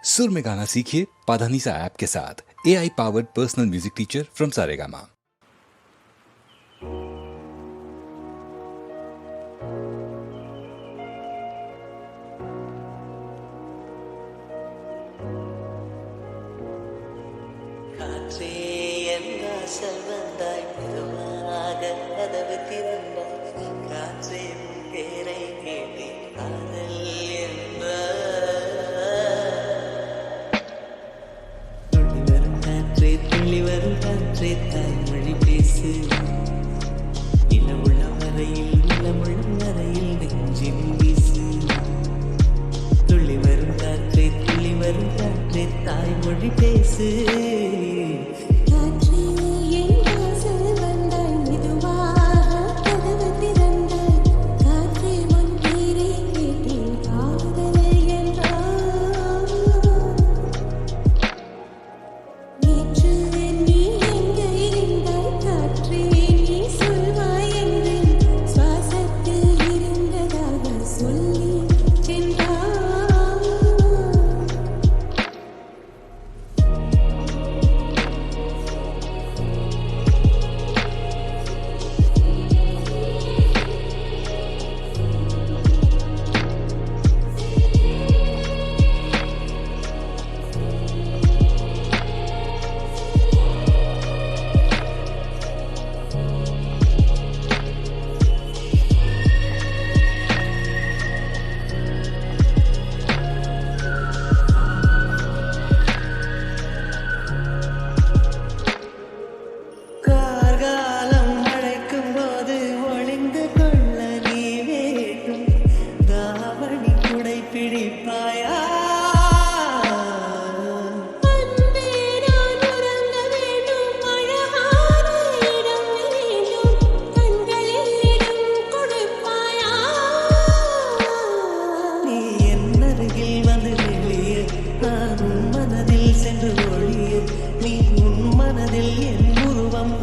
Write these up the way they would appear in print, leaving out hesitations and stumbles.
सुर में गाना सीखिए पाधानीसा ऐप के साथ AI powered personal music teacher from Saregama. செல்வந்தாய் மெதுவாக கதவு திறந்தாய் காற்றே பேரை கேட்டி காதல் என்ப துள்ளி வரும் காற்றே தாய்மொழி பேசு நிலமுள்ள வரையில் நெஞ்சின் வீசு துள்ளி வரும் காற்றே தாய்மொழி பேசு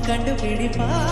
கண்டுபிடிப்பா